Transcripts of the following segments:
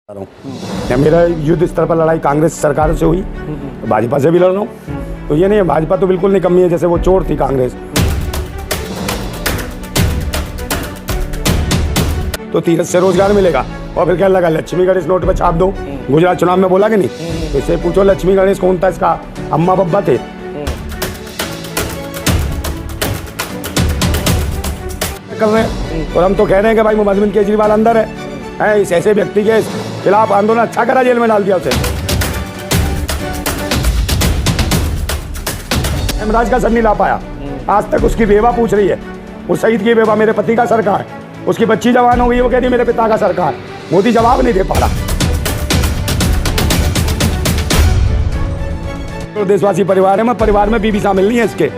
या मेरा युद्ध स्तर पर लड़ाई कांग्रेस सरकार से हुई, भाजपा से भी लड़ रहा हूँ। तो ये नहीं है, भाजपा तो बिल्कुल नहीं कमी है, जैसे वो चोर थी कांग्रेस। तो तीरथ से रोजगार मिलेगा। और फिर क्या लगा, लक्ष्मी गणेश नोट पे छाप दो। गुजरात चुनाव में बोला कि नहीं, तो इससे पूछो लक्ष्मी गणेश कौन था, इसका अम्मा बब्बा थे। कर रहे हैं और हम तो कह रहे हैं कि भाई अरविंद केजरीवाल अंदर है, इस ऐसे व्यक्ति के खिलाफ आंदोलन अच्छा करा, जेल में डाल दिया उसे। हेमराज का सर नहीं ला पाया, आज तक उसकी बेवा पूछ रही है, उस शहीद की बेवा मेरे पति का सरकार, उसकी बच्ची जवान हो गई, वो कहती है मेरे पिता का सरकार। मोदी जवाब नहीं दे पा रहा। तो देशवासी परिवार है, मैं परिवार में बीबी शामिल नहीं है इसके,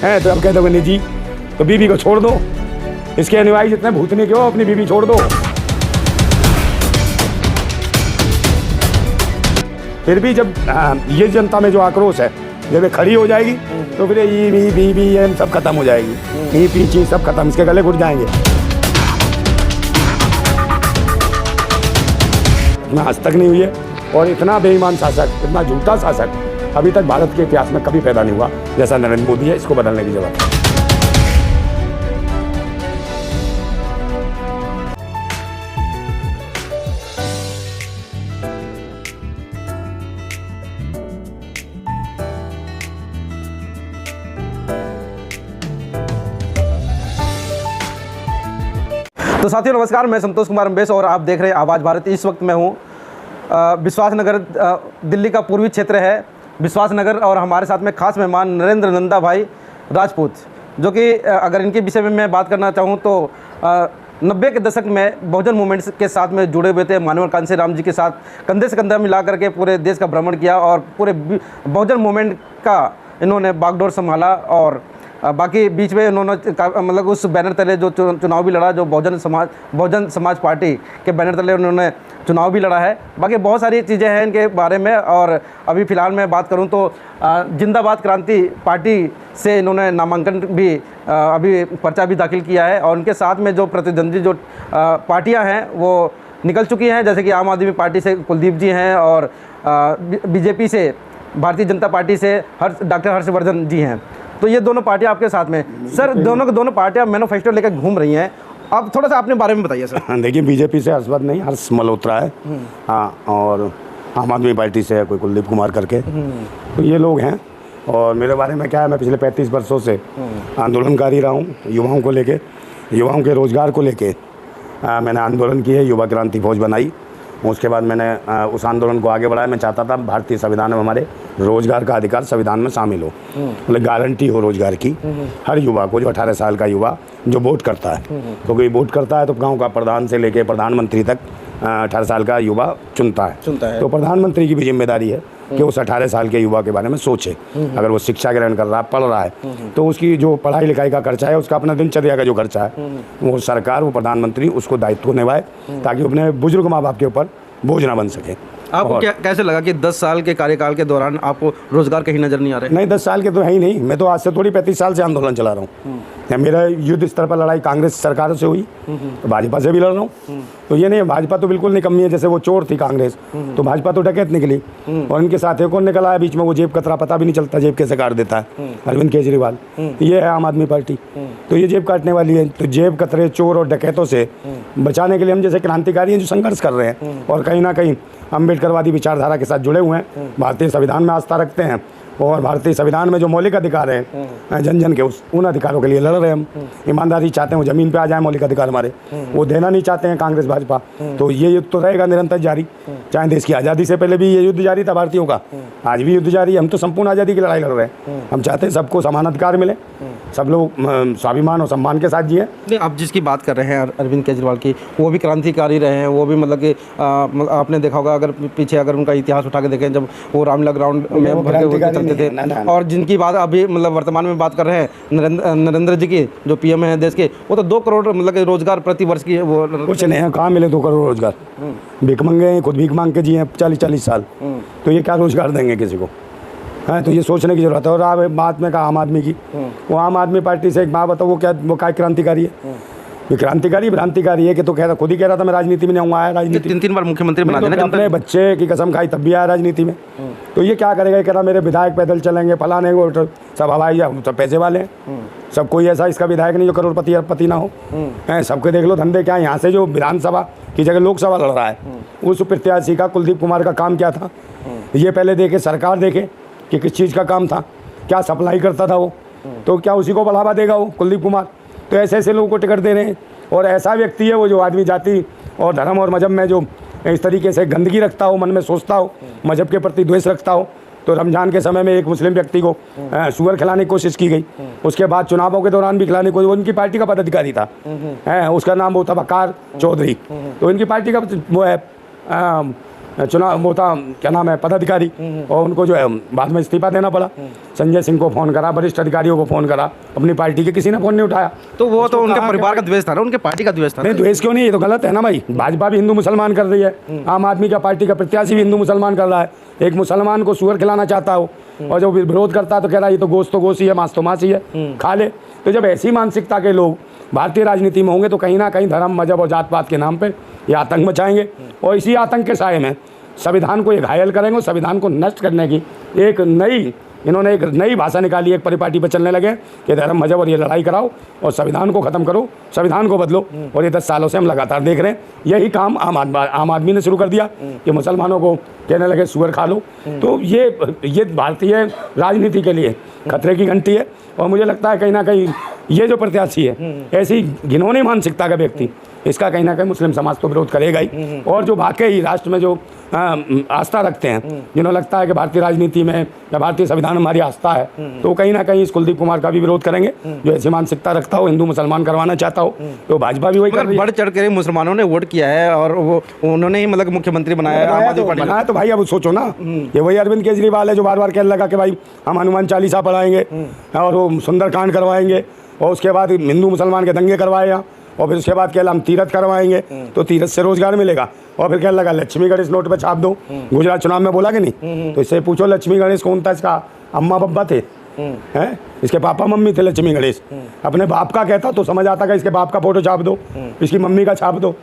हैं तो अब कहते हो नहीं जी, तो बीबी को छोड़ दो, इसके अनुयायी जितने भूतने के हो अपनी बीबी छोड़ दो। फिर भी जब ये जनता में जो आक्रोश है जब ये खड़ी हो जाएगी तो फिर ये बीबी सब खत्म हो जाएगी, ये पीछे सब खत्म, इसके गले घुट जाएंगे। इतना आज तक नहीं हुई है, और इतना बेईमान शासक, इतना झूठा शासक अभी तक भारत के इतिहास में कभी पैदा नहीं हुआ जैसा नरेंद्र मोदी है। इसको बदलने की जरूरत है। तो साथियों नमस्कार, मैं संतोष कुमार अम्बेश और आप देख रहे हैं आवाज़ भारत। इस वक्त मैं हूँ विश्वास नगर, दिल्ली का पूर्वी क्षेत्र है विश्वास नगर, और हमारे साथ में खास मेहमान नरेंद्र नंदा भाई राजपूत, जो कि अगर इनके विषय में मैं बात करना चाहूँ तो 90 के दशक में बहुजन मूवमेंट्स के साथ में जुड़े हुए थे। मानव कांसी राम जी के साथ कंधे से कंधा मिला करके पूरे देश का भ्रमण किया और पूरे बहुजन मूवमेंट का इन्होंने बागडोर संभाला, और बाकी बीच में उन्होंने मतलब उस बैनर तले जो चुनाव भी लड़ा, जो बहुजन समाज पार्टी के बैनर तले उन्होंने चुनाव भी लड़ा है। बाकी बहुत सारी चीज़ें हैं इनके बारे में। और अभी फ़िलहाल मैं बात करूं तो जिंदाबाद क्रांति पार्टी से इन्होंने नामांकन भी अभी पर्चा भी दाखिल किया है, और उनके साथ में जो प्रतिद्वंदी जो पार्टियाँ हैं वो निकल चुकी हैं, जैसे कि आम आदमी पार्टी से कुलदीप जी हैं, और बीजेपी से, भारतीय जनता पार्टी से डॉक्टर हर्षवर्धन जी हैं। तो ये दोनों पार्टियां आपके साथ में सर, दोनों पार्टियां मैनिफेस्टो लेकर घूम रही हैं। आप थोड़ा सा अपने बारे में बताइए सर। देखिए, बीजेपी से हर्षवर्धन नहीं, हर्ष मल्होत्रा है, हाँ, और आम आदमी पार्टी से है कोई कुलदीप कुमार करके, तो ये लोग हैं। और मेरे बारे में क्या है, मैं पिछले 35 वर्षों से आंदोलनकारी रहा हूँ, युवाओं को लेके, युवाओं के रोज़गार को लेके मैंने आंदोलन किए, युवा क्रांति फौज बनाई। उसके बाद मैंने उस आंदोलन को आगे बढ़ाया। मैं चाहता था भारतीय संविधान में हमारे रोजगार का अधिकार संविधान में शामिल हो, मतलब गारंटी हो रोजगार की हर युवा को, जो 18 साल का युवा जो वोट करता है, क्योंकि वोट करता है तो गांव का प्रधान से लेकर प्रधानमंत्री तक 18 साल का युवा चुनता है। तो प्रधानमंत्री की भी जिम्मेदारी है कि उस 18 साल के युवा के बारे में सोचे। अगर वो शिक्षा ग्रहण कर रहा है, पढ़ रहा है, तो उसकी जो पढ़ाई लिखाई का खर्चा है, उसका अपना दिनचर्या का जो खर्चा है, वो सरकार, वो प्रधानमंत्री उसको दायित्व निभाए, ताकि अपने बुजुर्ग माँ बाप के ऊपर बोझ ना बन सके। आपको कैसे लगा कि 10 साल के कार्यकाल के दौरान आपको रोजगार कहीं नजर नहीं आ रहे? नहीं, 10 साल के तो है ही नहीं, मैं तो आज से थोड़ी 35 साल से आंदोलन चला रहा हूँ। मेरा युद्ध स्तर पर लड़ाई कांग्रेस सरकार से हुई, भाजपा से भी लड़ रहा हूँ। तो ये नहीं है, भाजपा तो बिल्कुल नहीं कमी है, जैसे वो चोर थी कांग्रेस, तो भाजपा तो डकैत निकली, और इनके साथ एक और निकला है बीच में, वो जेब कतरा पता भी नहीं चलता जेब कैसे काट देता है, अरविंद केजरीवाल। ये है आम आदमी पार्टी, तो ये जेब काटने वाली है। तो जेब कतरे, चोर और डकैतों से बचाने के लिए हम जैसे क्रांतिकारी हैं जो संघर्ष कर रहे हैं, और कहीं ना कहीं अम्बेडकरवादी विचारधारा के साथ जुड़े हुए हैं, भारतीय संविधान में आस्था रखते हैं, और भारतीय संविधान में जो मौलिक अधिकार हैं जन जन के, उन अधिकारों के लिए लड़ रहे हैं हम। ईमानदारी चाहते हैं वो ज़मीन पे आ जाए मौलिक अधिकार हमारे, वो देना नहीं चाहते हैं कांग्रेस भाजपा। तो ये युद्ध तो रहेगा निरंतर जारी, चाहे देश की आज़ादी से पहले भी ये युद्ध जारी था भारतीयों का, आज भी युद्ध जारी है। हम तो संपूर्ण आज़ादी की लड़ाई लड़ रहे हैं, हम चाहते हैं सबको समान अधिकार मिले, सब लोग स्वाभिमान और सम्मान के साथ जिए। नहीं, आप जिसकी बात कर रहे हैं अरविंद केजरीवाल की, वो भी क्रांतिकारी रहे हैं, वो भी मतलब कि आपने देखा होगा, अगर पीछे अगर उनका इतिहास उठा के देखें, जब वो रामलीला ग्राउंड में चलते थे, और जिनकी बात अभी मतलब वर्तमान में बात कर रहे हैं नरेंद्र जी की, जो पीएम है देश के, वो तो 2 करोड़ मतलब रोजगार प्रति वर्ष की वो कुछ नहीं है, कहाँ मिले 2 करोड़ रोजगार? भीख मंगे, खुद भीख मांग के जिए 40-40 साल, तो ये क्या रोजगार देंगे किसी को? है, तो ये सोचने की जरूरत है। और आप बात में कहा आम आदमी की, वो आम आदमी पार्टी से एक बात बताओ, वो क्या क्रांतिकारी है? ये भ्रांतिकारी है कि तो कह रहा, खुद ही कह रहा था मैं राजनीति में नहीं आऊँगा, आया राजनीति में। 3 बार मुख्यमंत्री बना तो देना अपने बच्चे की कसम खाई तब भी आया राजनीति में। तो ये क्या करेगा, ये कह रहा मेरे विधायक पैदल चलेंगे, फलाने को सब हवाई सब पैसे वाले हैं, सब कोई ऐसा इसका विधायक नहीं जो करोड़पति अरबपति ना हो। सबके देख लो धंधे क्या है। यहाँ से जो विधानसभा की जगह लोकसभा लड़ रहा है उस प्रत्याशी का, कुलदीप कुमार का काम क्या था, ये पहले देखे, सरकार देखे कि किस चीज़ का काम था, क्या सप्लाई करता था वो, तो क्या उसी को बढ़ावा देगा वो कुलदीप कुमार। तो ऐसे ऐसे लोगों को टिकट दे रहे हैं। और ऐसा व्यक्ति है वो जो आदमी जाति और धर्म और मजहब में जो इस तरीके से गंदगी रखता हो, मन में सोचता हो, मजहब के प्रति द्वेष रखता हो। तो रमज़ान के समय में एक मुस्लिम व्यक्ति को शुगर खिलाने की कोशिश की गई, उसके बाद चुनावों के दौरान भी खिलाने की कोशिश, उनकी पार्टी का पदाधिकारी था, उसका नाम वो था वकार चौधरी, तो इनकी पार्टी का वो है चुनाव वो था, क्या नाम है, पदाधिकारी। और उनको जो है बाद में इस्तीफा देना पड़ा। संजय सिंह को फ़ोन करा, वरिष्ठ अधिकारियों को फ़ोन करा, अपनी पार्टी के किसी ने फ़ोन नहीं उठाया। तो वो तो उनके परिवार का द्वेष था ना, उनके पार्टी का द्वेष था। नहीं, द्वेष क्यों नहीं, ये तो गलत है ना भाई। भाजपा भी हिंदू मुसलमान कर रही है, आम आदमी का पार्टी का प्रत्याशी भी हिंदू मुसलमान कर रहा है। एक मुसलमान को शुगर खिलाना चाहता हो और जो विरोध करता है तो कह रहा है ये तो गोश्त ही है, मांस तो मांस ही है, खा ले। तो जब ऐसी मानसिकता के लोग भारतीय राजनीति में होंगे तो कहीं ना कहीं धर्म, मजहब और जात पात के नाम पर ये आतंक मचाएंगे। और इसी आतंक के साए में संविधान को ये घायल करेंगे और संविधान को नष्ट करने की इन्होंने एक नई भाषा निकाली, एक परिपाटी पर चलने लगे कि धर्म, मजहब और ये लड़ाई कराओ और संविधान को ख़त्म करो, संविधान को बदलो। और ये 10 सालों से हम लगातार देख रहे हैं यही काम आम आदमी ने शुरू कर दिया कि मुसलमानों को कहने लगे शुगर खा लो। तो ये भारतीय राजनीति के लिए खतरे की घंटी है। और मुझे लगता है कहीं ना कहीं ये जो प्रत्याशी है, ऐसी घिनौनी मानसिकता का व्यक्ति, इसका कहीं ना कहीं मुस्लिम समाज तो विरोध करेगा ही। और जो वाकई राष्ट्र में जो आस्था रखते हैं, जिन्हें लगता है कि भारतीय राजनीति में या भारतीय संविधान में हमारी आस्था है, तो कहीं ना कहीं इस कुलदीप कुमार का भी विरोध करेंगे। जो ऐसी मानसिकता रखता हो, हिंदू मुसलमान करवाना चाहता हो, तो भाजपा भी वही कर रही है। बढ़ चढ़ कर मुसलमानों ने वोट किया है और वो उन्होंने ही मतलब मुख्यमंत्री बनाया तो भाई अब सोचो ना, ये वही अरविंद केजरीवाल है जो बार बार कहने लगा कि भाई हम हनुमान चालीसा पढ़ाएंगे और वो सुंदरकांड करवाएंगे और उसके बाद हिंदू मुसलमान के दंगे करवाए यहाँ, और फिर उसके बाद कहला हम तीरथ करवाएंगे तो तीरथ से रोजगार मिलेगा। और फिर कहने लगा लक्ष्मी गणेश नोट पे छाप दो, गुजरात चुनाव में बोला कि नहीं। तो इससे पूछो लक्ष्मी गणेश कौन था, इसका अम्मा बब्बा थे, हैं, इसके पापा मम्मी थे लक्ष्मी गणेश। अपने बाप का कहता तो समझ आता कि इसके बाप का फोटो छाप दो, इसकी मम्मी का छाप दो,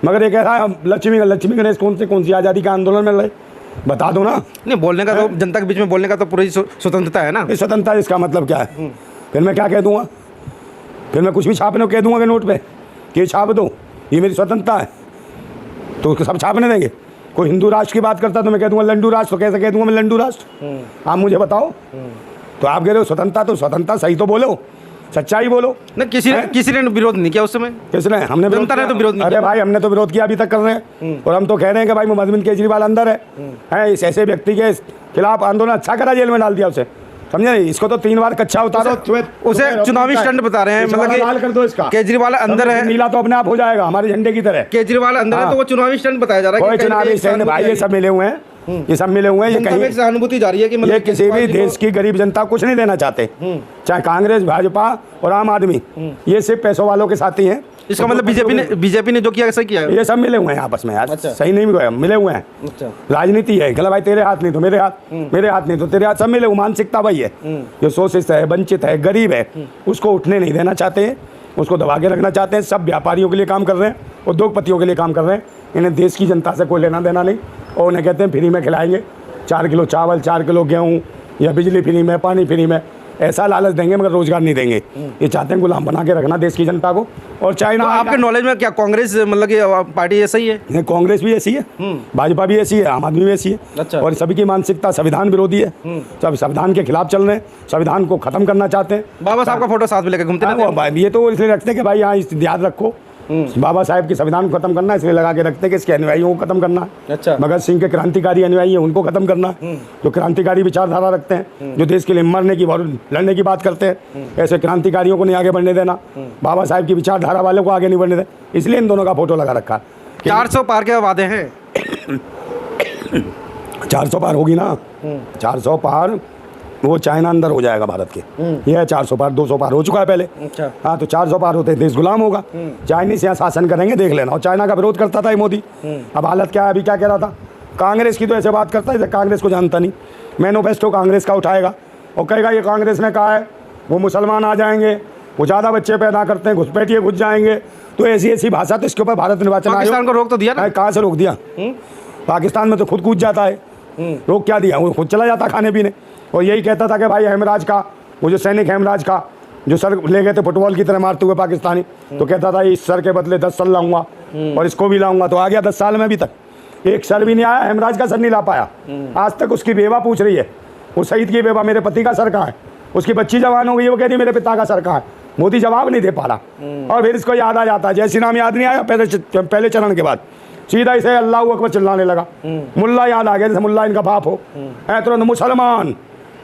मगर ये कह रहा है लक्ष्मी गणेश कौन सी आज़ादी का आंदोलन में लड़े, बता दो ना। नहीं, बोलने का तो जनता के बीच में बोलने का तो पूरी स्वतंत्रता है ना। स्वतंत्रता, इसका मतलब क्या है? फिर मैं क्या कह दूंगा, फिर मैं कुछ भी छापने को कह दूंगा कि नोट पे कि छाप दो, ये मेरी स्वतंत्रता है, तो सब छापने देंगे। कोई हिंदू राष्ट्र की बात करता तो मैं कह दूंगा लंडू राष्ट्र, तो कैसे कह दूंगा मैं लंडू राष्ट्र? आप मुझे बताओ। तो आप कह रहे हो स्वतंत्रता, तो स्वतंत्रता सही तो बोलो, सच्चाई बोलो ना। किसी ने विरोध नहीं किया उस समय। किसने? हमने विरोध किया। तो विरोध नहीं। अरे भाई हमने तो विरोध किया, अभी तक कर रहे हैं। और हम तो कह रहे हैं कि भाई अरविंद केजरीवाल अंदर है, इस ऐसे व्यक्ति के खिलाफ आंदोलन अच्छा करा, जेल में डाल दिया उसे, समझे नहीं? इसको तो 3 बार कच्चा उतारो, उसे चुनावी स्टंट बता रहे हैं, मतलब लाल कर दो इसका। केजरीवाल अंदर है, नीला तो अपने आप हो जाएगा हमारे झंडे की तरह। केजरीवाल अंदर है तो वो चुनावी स्टंट बताया जा रहा है। चुनावी स्टंट भाई, ये सब मिले हुए हैं, ये सब मिले हुए हैं। ये कहीं सहानुभूति जा रही है कि मतलब किसी भी देश की गरीब जनता कुछ नहीं देना चाहते, चाहे कांग्रेस, भाजपा और आम आदमी, ये सिर्फ पैसों वालों के साथी हैं। इसका मतलब बीजेपी ने जो किया ऐसा किया है। ये सब मिले हुए हैं आपस में यार। अच्छा। सही नहीं मिले हुए हैं। अच्छा। राजनीति है, गला भाई तेरे हाथ नहीं तो मेरे हाथ, मेरे हाथ नहीं तो तेरे हाथ, सब मिले हुए। मानसिकता वही है, जो शोषित है, वंचित है, गरीब है, उसको उठने नहीं देना चाहते हैं, उसको दबा के रखना चाहते हैं। सब व्यापारियों के लिए काम कर रहे हैं, उद्योगपतियों के लिए काम कर रहे हैं। इन्हें देश की जनता से कोई लेना देना नहीं। और उन्हें कहते हैं फ्री में खिलाएंगे, 4 किलो चावल, 4 किलो गेहूँ, या बिजली फ्री में, पानी फ्री में, ऐसा लालच देंगे मगर रोजगार नहीं देंगे। ये चाहते हैं गुलाम बना के रखना देश की जनता को। और चाइना, तो आपके नॉलेज में क्या कांग्रेस मतलब कि पार्टी ऐसा ही है? नहीं, कांग्रेस भी ऐसी है, भाजपा भी ऐसी है, आम आदमी भी ऐसी है। अच्छा। और सभी की मानसिकता संविधान विरोधी है, सब संविधान के खिलाफ चल रहे हैं, संविधान को खत्म करना चाहते हैं। बाबा साहब का फोटो साथ में लेकर घूमते हैं। ये तो इसलिए रखते हैं कि भाई यहाँ याद रखो बाबा साहब की संविधान को खत्म करना, इसलिए लगा के रखते हैं कि इसके अनुयायियों को खत्म करना। अच्छा। भगत सिंह के क्रांतिकारी अनुयायी हैं, उनको खत्म करना, जो क्रांतिकारी विचारधारा रखते हैं, जो देश के लिए मरने की और लड़ने की बात करते हैं, ऐसे क्रांतिकारियों को नहीं आगे बढ़ने देना, बाबा साहब की विचारधारा वालों को आगे नहीं बढ़ने देना। इसलिए इन दोनों का फोटो लगा रखा। 400 पार के वादे हैं। 400 पार होगी ना, 400 पार वो चाइना अंदर हो जाएगा भारत के। ये है 400 पार, 200 पार हो चुका है पहले। अच्छा। हाँ, तो 400 पार होते देश गुलाम होगा। चाइनीज यहाँ शासन करेंगे, देख लेना। और चाइना का विरोध करता था ये मोदी। अब हालत क्या है, अभी क्या कह रहा था, कांग्रेस की तो ऐसे बात करता है, कांग्रेस को जानता नहीं। मैनिफेस्टो कांग्रेस का उठाएगा और कहेगा ये कांग्रेस ने कहा है वो मुसलमान आ जाएंगे, वो ज़्यादा बच्चे पैदा करते हैं, घुसपैठिए घुस जाएंगे। तो ऐसी ऐसी भाषा, तो इसके ऊपर भारत निर्वाचन पाकिस्तान को रोक तो दिया ना? कहाँ से रोक दिया? पाकिस्तान में तो खुद कूद जाता है, रोक क्या दिया? वो खुद चला जाता खाने पीने। और यही कहता था कि भाई हेमराज का, वो जो सैनिक हेमराज का जो सर ले गए थे फुटबॉल की तरह मारते हुए पाकिस्तानी, तो कहता था इस सर के बदले 10 सर लाऊंगा और इसको भी लाऊंगा। तो आ गया 10 साल में, अभी तक एक सर भी नहीं आया, हेमराज का सर नहीं ला पाया। आज तक उसकी बेवा पूछ रही है, वो शहीद की बेवा, मेरे पति का सर कहाँ है? उसकी बच्ची जवान हो गई, वो कहती मेरे पिता का सर कहाँ है? मोदी जवाब नहीं दे पा रहा। और फिर इसको याद आ जाता है, जय श्री राम याद नहीं आया पहले चरण के बाद सीधा इसे अल्लाह अकबर चिल्लाने लगा। मुल्ला याद आ गया, जैसे मुल्ला इनका बाप हो। तुरंत मुसलमान,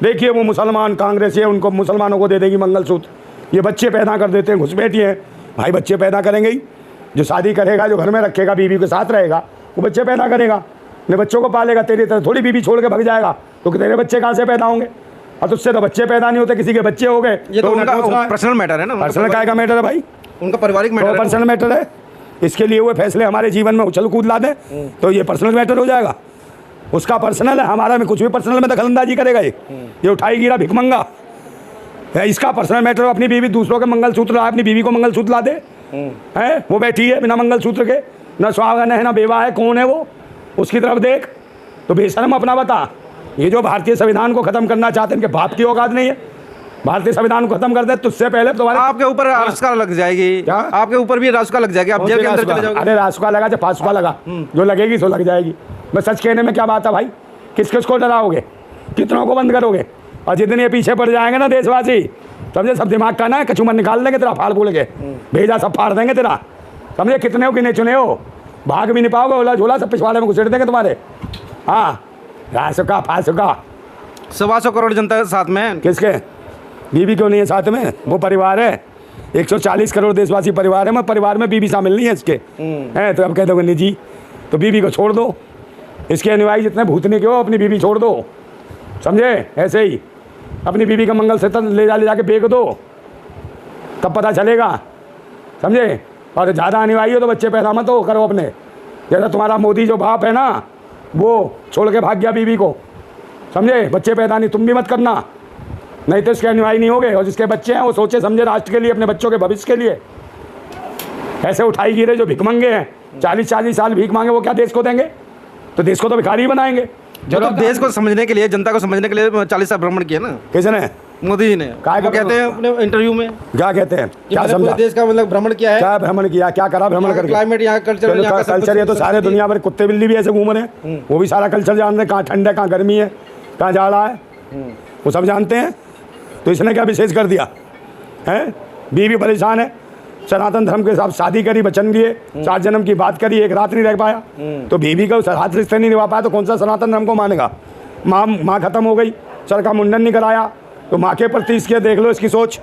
देखिए वो मुसलमान कांग्रेस है, उनको मुसलमानों को दे देगी मंगलसूत्र। ये बच्चे पैदा कर देते हैं, घुसपैठिए हैं भाई, बच्चे पैदा करेंगे ही। जो शादी करेगा, जो घर में रखेगा, बीवी के साथ रहेगा, वो बच्चे पैदा करेगा, अपने बच्चों को पालेगा। तेरी तरह थोड़ी बीवी छोड़ के भाग जाएगा, तो तेरे बच्चे कहाँ से पैदा होंगे? और तुझसे तो बच्चे पैदा नहीं होते, किसी के बच्चे हो गए। ये तो उनका पर्सनल मैटर है ना? पर्सनल काय का मैटर है भाई? उनका पारिवारिक मैटर है, पर्सनल मैटर है। इसके लिए वो फैसले हमारे जीवन में उछल कूद ला दे तो ये पर्सनल मैटर हो जाएगा। उसका पर्सनल है, हमारा में कुछ भी पर्सनल में दखलंदाजी करेगा। ये उठाई गिरा भिखमंगा है, इसका पर्सनल मैटर। अपनी बीवी, दूसरों के मंगलसूत्र ला, अपनी बीवी को मंगलसूत्र ला दे है। वो बैठी है बिना मंगलसूत्र के, ना सुहागन है ना बेवा है, कौन है वो? उसकी तरफ देख। तो बेशर्म अपना बता। ये जो भारतीय संविधान को खत्म करना चाहते हैं, इनके बाप की औकात नहीं है। भारतीय संविधान को खत्म कर दे, तुझसे पहले तुम्हारे आपके ऊपर रासुका लग जाएगी। क्या? आपके ऊपर भी रासुका लग जाएगी, आप जेल के अंदर चले जाओगे। अरे रासुका लगा, जब फासुका लगा, जो लगेगी सो लग जाएगी। बस सच कहने में क्या बात है भाई? किस किस को डराओगे? कितनों को बंद करोगे? और जितने पीछे पड़ जाएंगे ना देशवासी, समझे, सब दिमाग का ना कचूमर निकाल देंगे तेरा, फाड़ फूल के भेजा सब फाड़ देंगे तेरा, समझे। कितने हो गिने चुने हो, भाग भी नहीं पाओगे, ओला झोला सब पिछवाड़े में घुसेड़ देंगे तुम्हारे। हाँ, रासुका फासुका। 125 करोड़ जनता साथ में, किसके? बीवी क्यों नहीं है साथ में? वो परिवार है, 140 करोड़ देशवासी परिवार है। मैं परिवार में बीवी शामिल नहीं है इसके, हैं तो अब कह दोगे निजी, तो बीवी को छोड़ दो। इसके अनुयायी जितने भूतने के हो, अपनी बीवी छोड़ दो, समझे। ऐसे ही अपनी बीवी का मंगल सूत्र ले जाके फेंक दो, तब पता चलेगा, समझे। और ज़्यादा अनुयायी हो तो बच्चे पैदा मत हो करो अपने। जैसा तुम्हारा मोदी जो बाप है ना, वो छोड़ के भाग गया बीवी को, समझे। बच्चे पैदा नहीं, तुम भी मत करना, नहीं तो इसके अनुयायी नहीं होगे। और जिसके बच्चे हैं वो सोचे समझे राष्ट्र के लिए, अपने बच्चों के भविष्य के लिए। ऐसे उठाई गिरे जो भिखमंगे हैं, 40-40 साल भीख मांगे, वो क्या देश को देंगे? तो देश को तो भिखारी बनाएंगे। जो तो देश को समझने के लिए, जनता को समझने के लिए 40 साल भ्रमण किया ना किसने? मोदी जी ने। काय का कहते हैं अपने इंटरव्यू में, क्या कहते हैं? क्या पूरे समझा? देश का मतलब भ्रमण किया है। क्या भ्रमण किया? क्या करा भ्रमण करके? क्लाइमेट, यहाँ कल्चर, यहाँ का कल्चर, ये तो सारे दुनिया भर कुत्ते बिल्ली भी ऐसे घूम रहे हैं, वो भी सारा कल्चर जान रहे हैं। कहाँ ठंड है, कहाँ गर्मी है, कहाँ जाड़ा है, वो सब जानते हैं। तो इसने क्या विशेष कर दिया है? बीवी परेशान है, सनातन धर्म के साथ शादी करी, वचन दिए, 7 जन्म की बात करी, एक रात नहीं रह पाया, तो बीवी का हाथ रिश्ते नहीं निभा पाया, तो कौन सा सनातन धर्म को मानेगा? माँ खत्म हो गई, सर का मुंडन नहीं कराया, तो माँ के प्रति इसके देख लो इसकी सोच।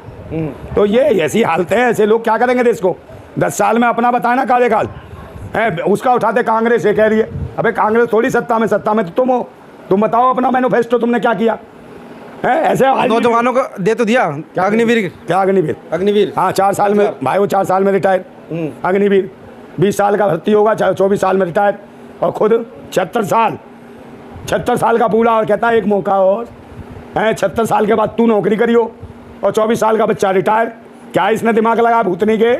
तो ये ऐसी हालत है, ऐसे लोग क्या करेंगे देश को? 10 साल में अपना बताए ना कार्यकाल है, उसका उठाते कांग्रेस ये कह रही है। अबे कांग्रेस थोड़ी सत्ता में तो तुम हो। तुम बताओ अपना मैनिफेस्टो, तुमने क्या किया है? ऐसे नौजवानों को दे तो दिया क्या? अग्निवीर, क्या अग्निवीर? अग्निवीर, हाँ 4 साल में भाई, वो 4 साल में रिटायर। अग्निवीर 20 साल का भर्ती होगा, 24 साल में रिटायर, और खुद 76 साल का पूरा, और कहता है एक मौका और है। 76 साल के बाद तू नौकरी करियो, और 24 साल का बच्चा रिटायर। क्या इसने दिमाग लगा भूतनी के?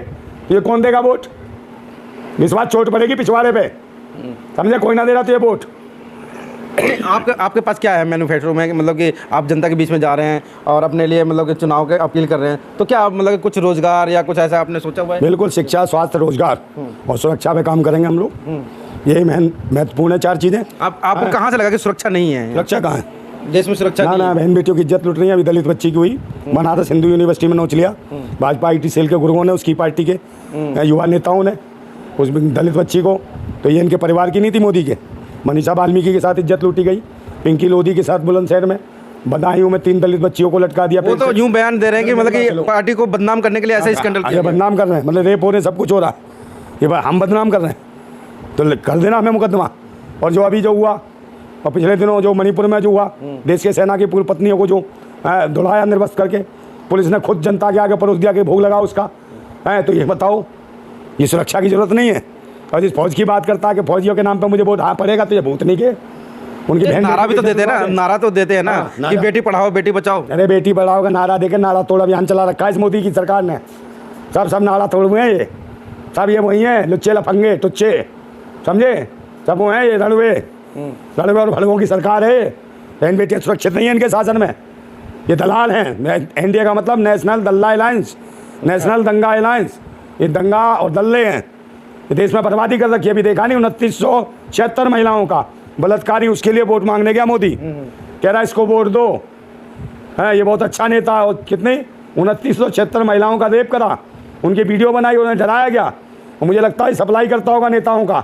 ये कौन देगा वोट? विश्वास चोट पड़ेगी पिछवाड़े पे, समझे। कोई ना दे रहा तो ये वोट। आपके पास क्या है मैन्युफैक्चर में? मतलब कि आप जनता के बीच में जा रहे हैं और अपने लिए मतलब कि चुनाव के अपील कर रहे हैं, तो क्या मतलब कुछ रोजगार या कुछ ऐसा आपने सोचा हुआ है? बिल्कुल, शिक्षा, स्वास्थ्य, रोजगार और सुरक्षा पे काम करेंगे हम लोग। यही महत्वपूर्ण है 4 चीज़ें। आपको कहाँ से लगा कि सुरक्षा नहीं है? सुरक्षा कहाँ है देश में? सुरक्षा ना, बहन बेटियों की इज्जत लुट रही है। अभी दलित बच्ची की हुई, बनारस हिंदू यूनिवर्सिटी में नोच लिया भाजपा IT सेल के गुरुओं ने, उसकी पार्टी के युवा नेताओं ने, उस दलित बच्ची को। तो ये इनके परिवार की नहीं थी, मोदी के। मनीषा वाल्मीकि के साथ इज्जत लूटी गई, पिंकी लोधी के साथ बुलंदशहर में, बदायूं में 3 दलित बच्चियों को लटका दिया। वो तो यूं बयान दे रहे हैं कि मतलब कि पार्टी को बदनाम करने के लिए ऐसा स्कैंडल किया। बदनाम कर रहे हैं, मतलब रेप हो रहे, सब कुछ हो रहा है, ये हम बदनाम कर रहे हैं, तो कर देना हमें मुकदमा। और जो अभी जो हुआ, और पिछले दिनों जो मणिपुर में जो हुआ, देश के सेना की पूर्व पत्नियों को जो धुलाया निर्वस्त्र करके, पुलिस ने खुद जनता के आगे परोस दिया कि भोग लगा उसका है। तो ये बताओ, ये सुरक्षा की जरूरत नहीं है? और जिस फौज की बात करता है कि फौजियों के नाम पे मुझे वोट हाँ पड़ेगा, तो ये भूतनी के उनकी बहन नारा भी तो देते हैं ना, नारा तो देते हैं ना हाँ, कि बेटी पढ़ाओ बेटी बचाओ। अरे बेटी पढ़ाओ का नारा देकर नारा तोड़ अभियान चला रखा है इस मोदी की सरकार ने। सब नारा तोड़ हुए हैं ये, सब ये वही हैं लुच्चे लफंगे टुच्चे, समझे, सब वो हैं ये रणवे और भड़कों की सरकार है। बहन बेटियाँ सुरक्षित नहीं है इनके शासन में, ये दलाल हैं। एनडीए का मतलब नेशनल दल्ला अलायंस, नेशनल दंगा अलायंस, ये दंगा और दल्ले हैं। ये देश में बर्बादी कर रखी है। अभी देखा नहीं 2976 महिलाओं का बलात्कारी, उसके लिए वोट मांगने गया मोदी, कह रहा है इसको वोट दो। है ये बहुत अच्छा नेता, और कितने 2976 महिलाओं का रेप करा, उनकी वीडियो बनाई, उन्हें डराया गया। और मुझे लगता है सप्लाई करता होगा नेताओं का,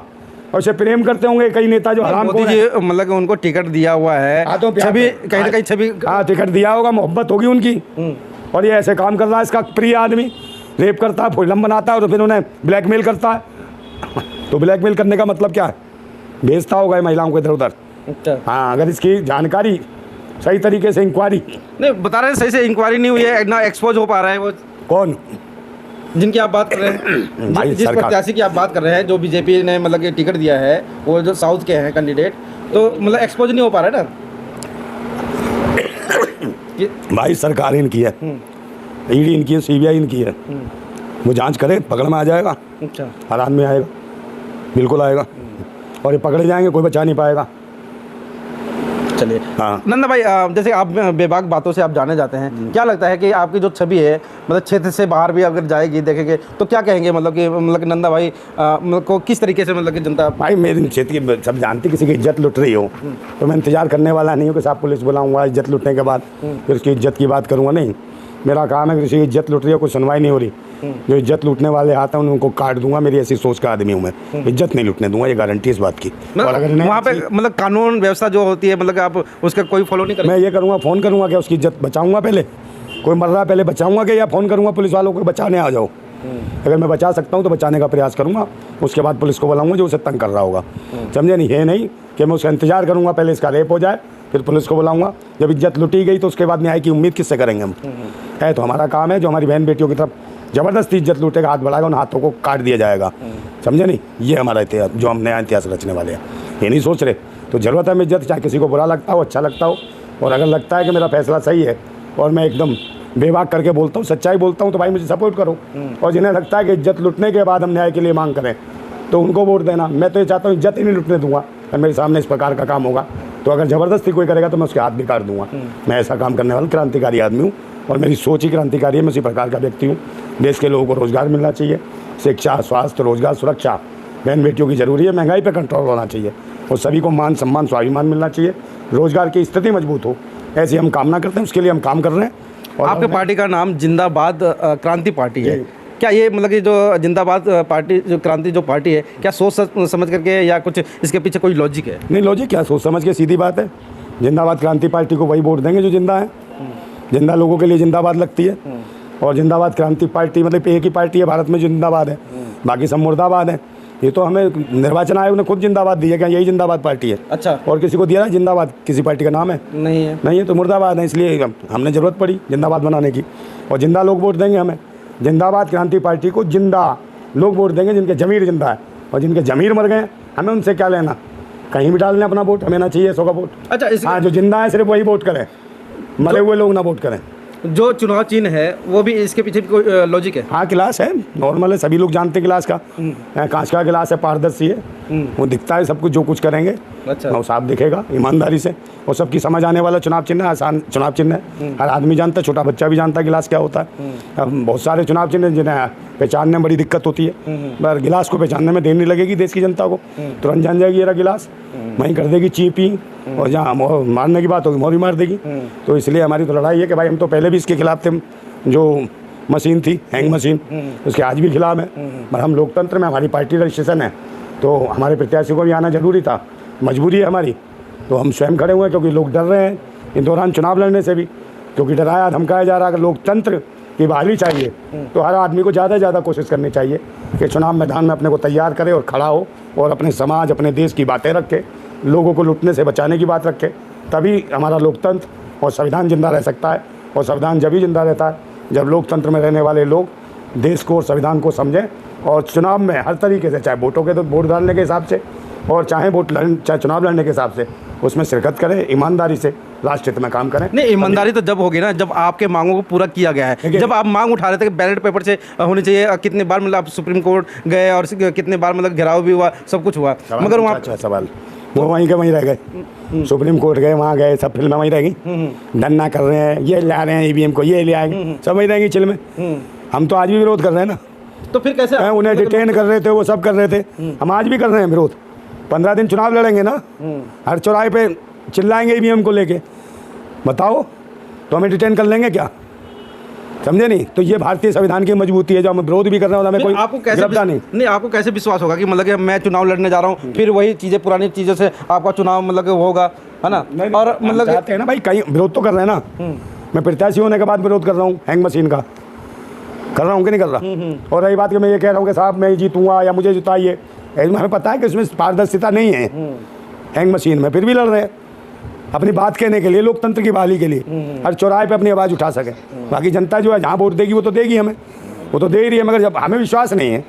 और उसे प्रेम करते होंगे कई नेता जो हराम मोदी जी मतलब कि उनको टिकट दिया हुआ है, हाँ, तो छवि कहीं ना कहीं छवि, हाँ टिकट दिया होगा, मोहब्बत होगी उनकी। और ये ऐसे काम कर रहा है इसका प्रिय आदमी, रेप करता है, फिल्म बनाता है और फिर उन्हें ब्लैकमेल करता है। तो ब्लैकमेल करने का मतलब क्या है, भेजता होगा ये महिलाओं को इधर उधर। अच्छा हाँ, अगर इसकी जानकारी सही तरीके से इंक्वायरी, नहीं बता रहे हैं, सही से इंक्वायरी नहीं हुई है ना, एक्सपोज हो पा रहा है वो कौन जिनकी आप बात कर रहे हैं, भाई जिस सरकार- प्रत्याशी की आप बात कर रहे हैं, जो बीजेपी ने मतलब कि टिकट दिया है, वो जो साउथ के हैं कैंडिडेट, तो मतलब एक्सपोज नहीं हो पा रहा है ना। भाई सरकार इनकी है, ईडी इनकी है, सीबीआई इनकी है, वो जांच करे, पकड़ में आ जाएगा, अच्छा हर आदमी आएगा, बिल्कुल आएगा, और ये पकड़े जाएंगे, कोई बचा नहीं पाएगा। चलिए हाँ। नंदा भाई, जैसे आप बेबाक बातों से आप जाने जाते हैं, क्या लगता है कि आपकी जो छवि है मतलब क्षेत्र से बाहर भी अगर जाएगी देखेंगे तो क्या कहेंगे, मतलब कि नंदा भाई मतलब को किस तरीके से मतलब कि जनता। भाई मेरे क्षेत्र की सब जानती, किसी की इज्जत लुट रही हो तो मैं इंतजार करने वाला नहीं हूँ कि साहब पुलिस बुलाऊंगा इज्जत लुटने के बाद फिर उसकी इज्जत की बात करूँगा। नहीं, मेरा काम है, किसी की इज्जत लुट रही है, कोई सुनवाई नहीं हो रही, जो इज्जत लूटने वाले आते हैं उनको काट दूंगा। मेरी ऐसी सोच का आदमी हूँ मैं, इज्जत नहीं लूटने दूंगा, ये गारंटी इस बात की। और अगर वहाँ पे मतलब कानून व्यवस्था जो होती है, मतलब कि आप उसका कोई फॉलो नहीं करें। मैं ये करूँगा, फ़ोन करूँगा कि उसकी इज्जत बचाऊँगा, पहले कोई मर रहा है पहले बचाऊँगा कि, या फ़ोन करूँगा पुलिस वालों को बचाने आ जाओ। अगर मैं बचा सकता हूँ तो बचाने का प्रयास करूँगा, उसके बाद पुलिस को बुलाऊँगा जो उसे तंग कर रहा होगा। समझे नहीं, ये नहीं कि मैं उसका इंतजार करूँगा पहले इसका रेप हो जाए फिर पुलिस को बुलाऊँगा। जब इज्जत लुटी गई तो उसके बाद न्याय की उम्मीद किससे करेंगे हम। है तो हमारा काम है, जो हमारी बहन बेटियों की तरफ ज़बरदस्ती इज्जत लूटेगा, हाथ बढ़ाएगा, उन हाथों को काट दिया जाएगा। समझे नहीं, ये हमारा इतिहास, जो हम नया इतिहास रचने वाले हैं, ये नहीं सोच रहे। तो ज़रूरत है इज्जत, चाहे किसी को बुरा लगता हो अच्छा लगता हो। और अगर लगता है कि मेरा फैसला सही है और मैं एकदम बेबाक करके बोलता हूँ, सच्चाई बोलता हूँ, तो भाई मुझे सपोर्ट करो। और जिन्हें लगता है कि इज्जत लुटने के बाद हम न्याय के लिए मांग करें तो उनको वोट देना। मैं तो ये चाहता हूँ इज्जत ही नहीं लुटने दूंगा। अगर मेरे सामने इस प्रकार का काम होगा तो अगर ज़बरदस्ती कोई करेगा तो मैं उसके हाथ भी काट दूंगा। मैं ऐसा काम करने वाला क्रांतिकारी आदमी हूँ और मेरी सोच ही क्रांतिकारी है। मैं उसी प्रकार का व्यक्ति हूँ। देश के लोगों को रोज़गार मिलना चाहिए, शिक्षा, स्वास्थ्य, रोजगार, सुरक्षा, बहन बेटियों की ज़रूरी है, महंगाई पर कंट्रोल होना चाहिए और सभी को मान सम्मान स्वाभिमान मिलना चाहिए, रोजगार की स्थिति मजबूत हो, ऐसी हम कामना करते हैं। उसके लिए हम काम कर रहे हैं। और आपके पार्टी का नाम जिंदाबाद क्रांति पार्टी है, क्या ये मतलब कि जो जिंदाबाद पार्टी, जो क्रांति जो पार्टी है, क्या सोच समझ करके या कुछ इसके पीछे कोई लॉजिक है? नहीं, लॉजिक क्या, सोच समझ के, सीधी बात है। जिंदाबाद क्रांति पार्टी को वही वोट देंगे जो जिंदा है। जिंदा लोगों के लिए जिंदाबाद लगती है और जिंदाबाद क्रांति पार्टी मतलब एक ही पार्टी है भारत में जो जिंदाबाद है, बाकी सब मुर्दाबाद है। ये तो हमें निर्वाचन आयोग ने खुद जिंदाबाद दिया, क्या यही जिंदाबाद पार्टी है? अच्छा, और किसी को दिया है जिंदाबाद? किसी पार्टी का नाम है? नहीं है। नहीं है तो मुर्दाबाद है, इसलिए हमने ज़रूरत पड़ी जिंदाबाद बनाने की। और जिंदा लोग वोट देंगे हमें। जिंदाबाद क्रांति पार्टी को जिंदा लोग वोट देंगे जिनके ज़मीर जिंदा है, और जिनके ज़मीर मर गए हमें उनसे क्या लेना। कहीं भी डाल लें अपना वोट, हमें ना चाहिए 100 का वोट। अच्छा, हाँ, जो जिंदा है सिर्फ वही वोट करें, मरे हुए लोग ना वोट करें। जो चुनाव चिन्ह है वो भी इसके पीछे भी कोई लॉजिक है? हाँ, गिलास है, नॉर्मल है, सभी लोग जानते हैं गिलास का। कांच का गिलास है, पारदर्शी है, वो दिखता है सब कुछ, जो कुछ करेंगे अच्छा, वो साफ दिखेगा ईमानदारी से। और सबकी समझ आने वाला चुनाव चिन्ह है, आसान चुनाव चिन्ह है, हर आदमी जानता है, छोटा बच्चा भी जानता है गिलास क्या होता है। अब बहुत सारे चुनाव चिन्ह हैं जिन्हें पहचानने में बड़ी दिक्कत होती है, पर गिलास को पहचानने में देर नहीं लगेगी देश की जनता को, तुरंत जान जाएगी ये गिलास, वहीं कर देगी चीपी, और जहाँ मारने की बात होगी मोरी मार देगी। तो इसलिए हमारी तो लड़ाई है कि भाई हम तो पहले भी इसके खिलाफ थे, जो मशीन थी हैंग मशीन, उसके आज भी खिलाफ है। पर हम लोकतंत्र में, हमारी पार्टी रजिस्ट्रेशन है तो हमारे प्रत्याशी को भी आना जरूरी था, मजबूरी है हमारी। तो हम स्वयं खड़े हुए हैं क्योंकि लोग डर रहे हैं इन दौरान चुनाव लड़ने से भी, क्योंकि डराया धमकाया जा रहा है। अगर लोकतंत्र की बहाली चाहिए तो हर आदमी को ज़्यादा से ज़्यादा कोशिश करनी चाहिए कि चुनाव मैदान में अपने को तैयार करे और खड़ा हो और अपने समाज, अपने देश की बातें रखे, लोगों को लुटने से बचाने की बात रखे। तभी हमारा लोकतंत्र और संविधान जिंदा रह सकता है। और संविधान जब ही जिंदा रहता है जब लोकतंत्र में रहने वाले लोग देश को और संविधान को समझें और चुनाव में हर तरीके से, चाहे वोटों के तो वोट डालने के हिसाब से, और चाहे चुनाव लड़ने के हिसाब से उसमें शिरकत करें, ईमानदारी से राष्ट्र हित में काम करें। नहीं, ईमानदारी तो जब होगी ना जब आपके मांगों को पूरा किया गया है। जब आप मांग उठा रहे थे कि बैलेट पेपर से होनी चाहिए, कितने बार मतलब आप सुप्रीम कोर्ट गए और कितने बार मतलब घेराव भी हुआ, सब कुछ हुआ, मगर वहाँ अच्छा सवाल, वो वहीं के वहीं रह गए। सुप्रीम कोर्ट गए, वहाँ गए, सब फिल्में वहीं रह गई। धरना कर रहे हैं, ये ला रहे हैं ईवीएम को, ये ले आएंगे, सब वहीं रहेंगी चिल में। हम तो आज भी विरोध कर रहे हैं ना। तो फिर कैसे उन्हें डिटेन कर रहे थे, वो सब कर रहे थे, हम आज भी कर रहे हैं विरोध। 15 दिन चुनाव लड़ेंगे ना, हर चौराहे पे चिल्लाएंगे ईवीएम को लेके। बताओ, तो हमें डिटेन कर लेंगे क्या? समझे नहीं? तो ये भारतीय संविधान की मजबूती है, जो हम विरोध भी कर रहे हैं, हमें कोई गिरफ्तार नहीं। आपको कैसे विश्वास होगा कि मतलब कि मैं चुनाव लड़ने जा रहा हूँ, फिर वही चीज़ें, पुरानी चीज़ों से आपका चुनाव मतलब कि होगा, है ना? और मतलब चाहते हैं ना भाई, कहीं विरोध तो कर रहे हैं ना। मैं प्रत्याशी होने के बाद विरोध कर रहा हूँ, हैंग मशीन का कर रहा हूँ कि नहीं कर रहा। और रही बात कि मैं ये कह रहा हूँ कि साहब मैं जीतूंगा या मुझे जिताइए, हमें पता है कि इसमें पारदर्शिता नहीं है हैंग मशीन में, फिर भी लड़ रहे हैं अपनी बात कहने के लिए, लोकतंत्र की बहाली के लिए, हर चौराहे पे अपनी आवाज़ उठा सके। बाकी जनता जो है जहाँ वोट देगी वो तो देगी हमें, वो तो दे ही रही है, मगर जब हमें विश्वास नहीं है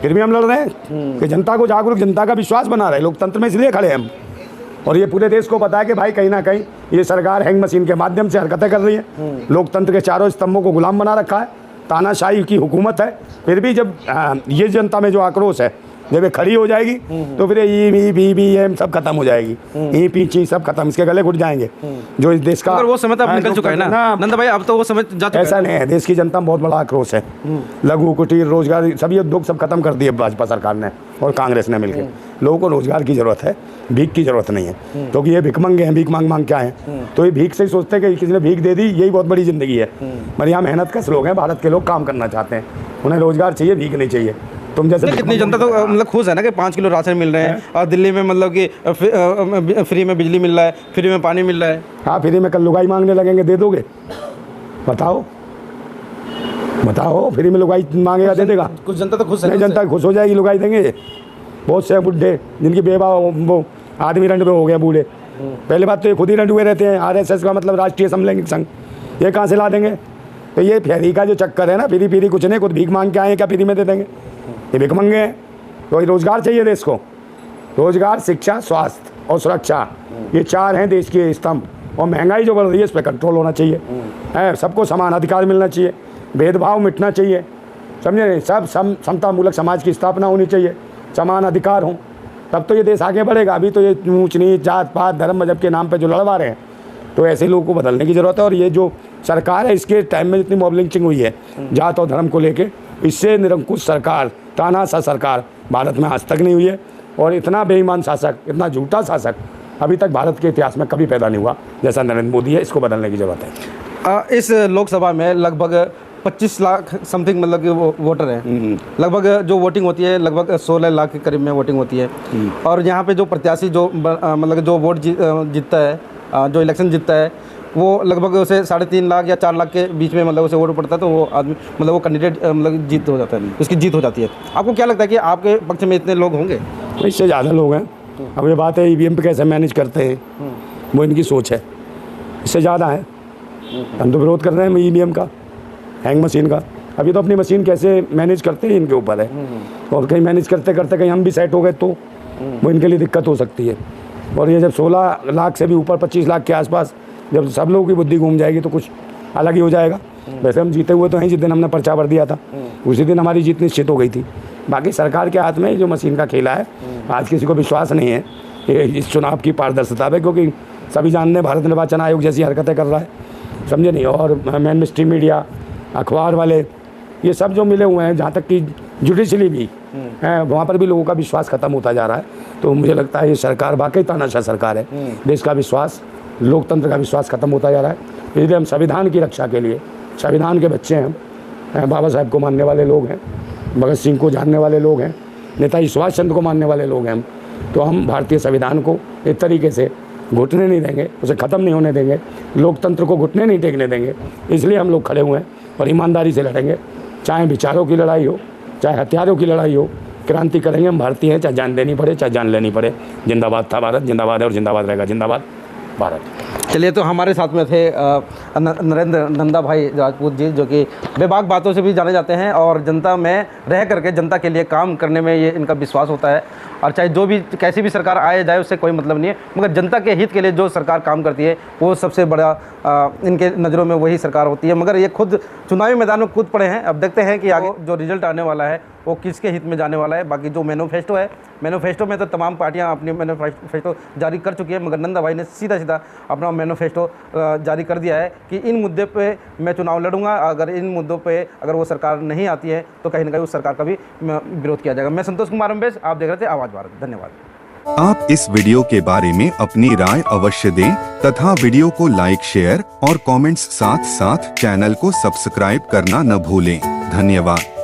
फिर भी हम लड़ रहे हैं कि जनता को जागरूक, जनता का विश्वास बना रहे लोकतंत्र में, इसलिए खड़े हैं हम। और ये पूरे देश को पता है कि भाई कहीं ना कहीं ये सरकार हैंग मशीन के माध्यम से हरकतें कर रही है, लोकतंत्र के चारों स्तंभों को गुलाम बना रखा है, तानाशाही की हुकूमत है। फिर भी जब ये जनता में जो आक्रोश है जब ये खड़ी हो जाएगी तो फिर EVM सब खत्म हो जाएगी, EPC सब खत्म, इसके गले घुट जाएंगे जो इस देश का। वो समय तो अब निकल चुका है ना नंदा भाई, अब तो वो समय जा चुका है। ऐसा नहीं है, देश की जनता में बहुत बड़ा आक्रोश है। लघु कुटीर रोजगार सभी उद्योग सब खत्म कर दिए भाजपा सरकार ने और कांग्रेस ने मिलकर। लोगों को रोजगार की जरूरत है, भीख की जरूरत नहीं है, क्योंकि ये भीख मंगे हैं, भीख मांग क्या है, तो ये भीख से ही सोचते हैं कि किसी ने भीख दे दी, यही बहुत बड़ी जिंदगी है। मगर यहाँ मेहनत कश लोग हैं, भारत के लोग काम करना चाहते हैं, उन्हें रोजगार चाहिए, भीख नहीं चाहिए। तुम जैसे कितनी जनता तो मतलब खुश है ना कि 5 किलो राशन मिल रहे हैं, और दिल्ली में मतलब कि फ्री में बिजली मिल रहा है, फ्री में पानी मिल रहा है। हाँ, फ्री में कल लुगाई मांगने लगेंगे, दे दोगे? बताओ बताओ, फ्री में लुगाई मांगेगा, दे देगा? कुछ जनता तो खुश है, जनता खुश हो जाएगी, लुगाई देंगे। बहुत से बुढ़े जिनकी बेवा वो आदमी रंड पे हो गए बूढ़े, पहले बात तो ये खुद ही रंड हुए रहते हैं। RSS का मतलब राष्ट्रीय समलैंगिक संघ, ये कहाँ से ला देंगे? तो ये फेरी का जो चक्कर है ना, फ्री कुछ नहीं, खुद भीख मांग के आए, क्या फ्री में दे देंगे? ये भीख मंगे हैं। तो रोजगार चाहिए देश को, रोजगार, शिक्षा, स्वास्थ्य और सुरक्षा, ये 4 हैं देश के स्तंभ। और महंगाई जो बढ़ रही है इस पर कंट्रोल होना चाहिए, है, सबको समान अधिकार मिलना चाहिए, भेदभाव मिटना चाहिए, समझे? सब समतामूलक समाज की स्थापना होनी चाहिए, समान अधिकार हों, तब तो ये देश आगे बढ़ेगा। अभी तो ये ऊंच नीच, जात पात, धर्म मजहब के नाम पे जो लड़वा रहे हैं, तो ऐसे लोगों को बदलने की ज़रूरत है। और ये जो सरकार है, इसके टाइम में जितनी मॉब लिंचिंग हुई है जात और धर्म को लेके, इससे निरंकुश सरकार, तानाशाह सरकार भारत में आज तक नहीं हुई है। और इतना बेईमान शासक, इतना झूठा शासक अभी तक भारत के इतिहास में कभी पैदा नहीं हुआ जैसा नरेंद्र मोदी है। इसको बदलने की ज़रूरत है। इस लोकसभा में लगभग 25 लाख समथिंग मतलब कि वो वोटर हैं, लगभग जो वोटिंग होती है लगभग 16 लाख के करीब में वोटिंग होती है। और यहाँ पे जो प्रत्याशी जो मतलब जो वोट जीतता है, जो इलेक्शन जीतता है, वो लगभग उसे 3.5 लाख या 4 लाख के बीच में मतलब उसे वोट पड़ता है, तो वो आदमी मतलब वो कैंडिडेट मतलब जीत हो जाता है, उसकी जीत हो जाती है। आपको क्या लगता है कि आपके पक्ष में इतने लोग होंगे? इससे ज़्यादा लोग हैं। अब ये बात है EVM पे कैसे मैनेज करते हैं, वो इनकी सोच है, इससे ज़्यादा है। हम तो विरोध कर रहे हैं EVM का, हैंग मशीन का। अभी तो अपनी मशीन कैसे मैनेज करते हैं इनके ऊपर है, और कहीं मैनेज करते करते कहीं हम भी सेट हो गए तो वो इनके लिए दिक्कत हो सकती है। और ये जब 16 लाख से भी ऊपर 25 लाख के आसपास जब सब लोगों की बुद्धि घूम जाएगी तो कुछ अलग ही हो जाएगा। वैसे हम जीते हुए तो हैं, जिस दिन हमने पर्चा भर दिया था उसी दिन हमारी जीत निश्चित हो गई थी। बाकी सरकार के हाथ में जो मशीन का खेला है, आज किसी को विश्वास नहीं है इस चुनाव की पारदर्शिता पे, क्योंकि सभी जानने भारत निर्वाचन आयोग जैसी हरकतें कर रहा है, समझे नहीं? और मेन स्ट्रीम मीडिया, अखबार वाले, ये सब जो मिले हुए हैं, जहाँ तक कि जुडिशली भी है, वहाँ पर भी लोगों का विश्वास खत्म होता जा रहा है। तो मुझे लगता है ये सरकार वाकई तानाशाह सरकार है, देश का विश्वास, लोकतंत्र का विश्वास खत्म होता जा रहा है। इसलिए हम संविधान की रक्षा के लिए, संविधान के बच्चे हैं, बाबा साहब को मानने वाले लोग हैं, भगत सिंह को जानने वाले लोग हैं, नेताजी सुभाष चंद्र को मानने वाले लोग हैं। तो हम भारतीय संविधान को एक तरीके से घुटने नहीं देंगे, उसे ख़त्म नहीं होने देंगे, लोकतंत्र को घुटने नहीं टेकने देंगे। इसलिए हम लोग खड़े हुए हैं और ईमानदारी से लड़ेंगे, चाहे विचारों की लड़ाई हो, चाहे हथियारों की लड़ाई हो, क्रांति करेंगे। हम भारतीय हैं, चाहे जान देनी पड़े, चाहे जान लेनी पड़े। जिंदाबाद था भारत, जिंदाबाद है और जिंदाबाद रहेगा। जिंदाबाद। भारत। चलिए, तो हमारे साथ में थे नरेंद्र नंदा भाई राजपूत जी, जो कि बेबाक बातों से भी जाने जाते हैं और जनता में रह करके जनता के लिए काम करने में ये इनका विश्वास होता है। और चाहे जो भी कैसी भी सरकार आए जाए उससे कोई मतलब नहीं है, मगर जनता के हित के लिए जो सरकार काम करती है वो सबसे बड़ा इनके नज़रों में वही सरकार होती है। मगर ये खुद चुनावी मैदान में कूद पड़े हैं। अब देखते हैं कि आगे जो रिजल्ट आने वाला है वो किसके हित में जाने वाला है। बाकी जो मैनिफेस्टो है, मैनिफेस्टो में तो तमाम पार्टियां अपनी मैनिफेस्टो जारी कर चुकी है, मगर नंदा भाई ने सीधा सीधा अपना मैनिफेस्टो जारी कर दिया है कि इन मुद्दे पे मैं चुनाव लड़ूंगा, अगर इन मुद्दों पे अगर वो सरकार नहीं आती है तो कहीं ना कहीं उस सरकार का भी विरोध किया जाएगा। मैं संतोष कुमार अम्बेश, आप देख रहे थे आवाज़ भारत। धन्यवाद। आप इस वीडियो के बारे में अपनी राय अवश्य दें तथा वीडियो को लाइक, शेयर और कमेंट्स साथ साथ चैनल को सब्सक्राइब करना न भूलें। धन्यवाद।